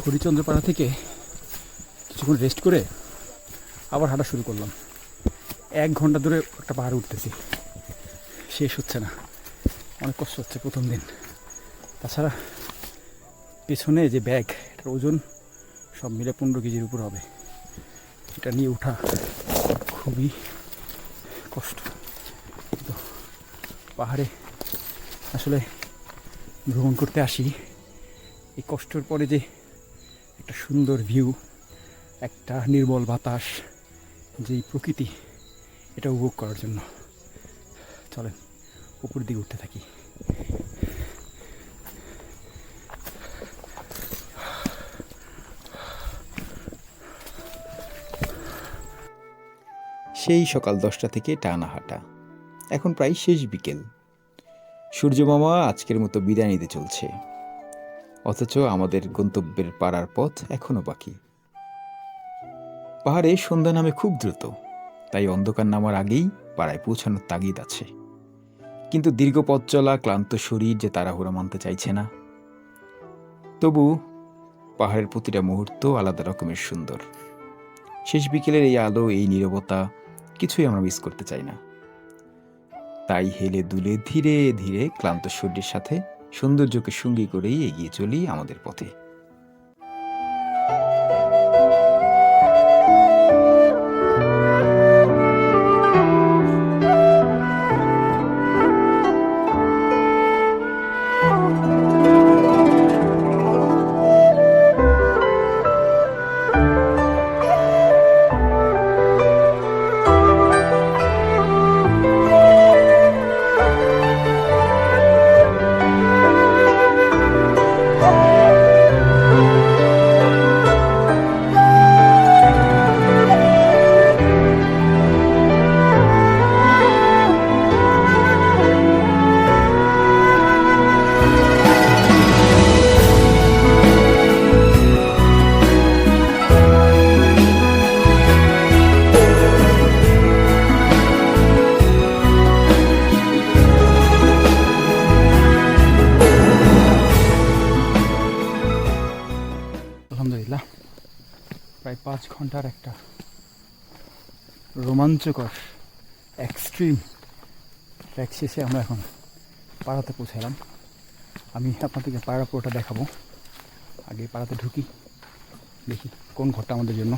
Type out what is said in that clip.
হরিচন্দ্রপাড়া থেকে কিছুক্ষণ রেস্ট করে আবার হাঁটা শুরু করলাম। 1 ঘন্টা ধরে একটা পাহাড় উঠতেছি, শেষ হচ্ছে না, অনেক কষ্ট হচ্ছে প্রথম দিন। তাছাড়া পেছনে যে ব্যাগ, এটার ওজন সব মিলে 15 কেজির উপর হবে। এটা নিয়ে ওঠা খুবই কষ্ট। তো পাহাড়ে আসলে ভ্রমণ করতে আসি এই কষ্টের পরে যে একটা সুন্দর ভিউ, একটা নির্মল বাতাস, যেই প্রকৃতি, এটা উপভোগ করার জন্য। চলেন উপর দিকে উঠতে থাকি। সেই সকাল 10টা থেকে টানা হাঁটা, এখন প্রায় শেষ বিকেল। সূর্যমামা আজকের মতো বিদায় নিতে চলছে, অথচ আমাদের গন্তব্যের পাড়ার পথ এখনো বাকি। পাহাড়ে সন্ধ্যা নামে খুব দ্রুত, তাই অন্ধকার নামার আগেই পাড়ায় পৌঁছানোর তাগিদ আছে। কিন্তু দীর্ঘ পথ চলা, ক্লান্ত শরীর যে তাড়াহুড়ো মানতে চাইছে না। তবু পাহাড়ের প্রতিটা মুহূর্ত আলাদা রকমের সুন্দর। শেষ বিকেলের এই আলো, এই নীরবতা, কিছুই আমরা মিস করতে চাই না। তাই হেলে দুলে ধীরে ধীরে ক্লান্ত শরীরের সাথে সৌন্দর্যকে সঙ্গী করেই এগিয়ে চলি আমাদের পথে। আলহামদুলিল্লাহ, প্রায় 5 ঘন্টার একটা রোমাঞ্চকর এক্সট্রিম ট্র্যাক শেষে আমরা এখন পাড়াতে পৌঁছালাম। আমি আপনাদেরকে পাড়া পুরোটা দেখাবো। আগে পাড়াতে ঢুকি, দেখি কোন ঘরটা আমাদের জন্য।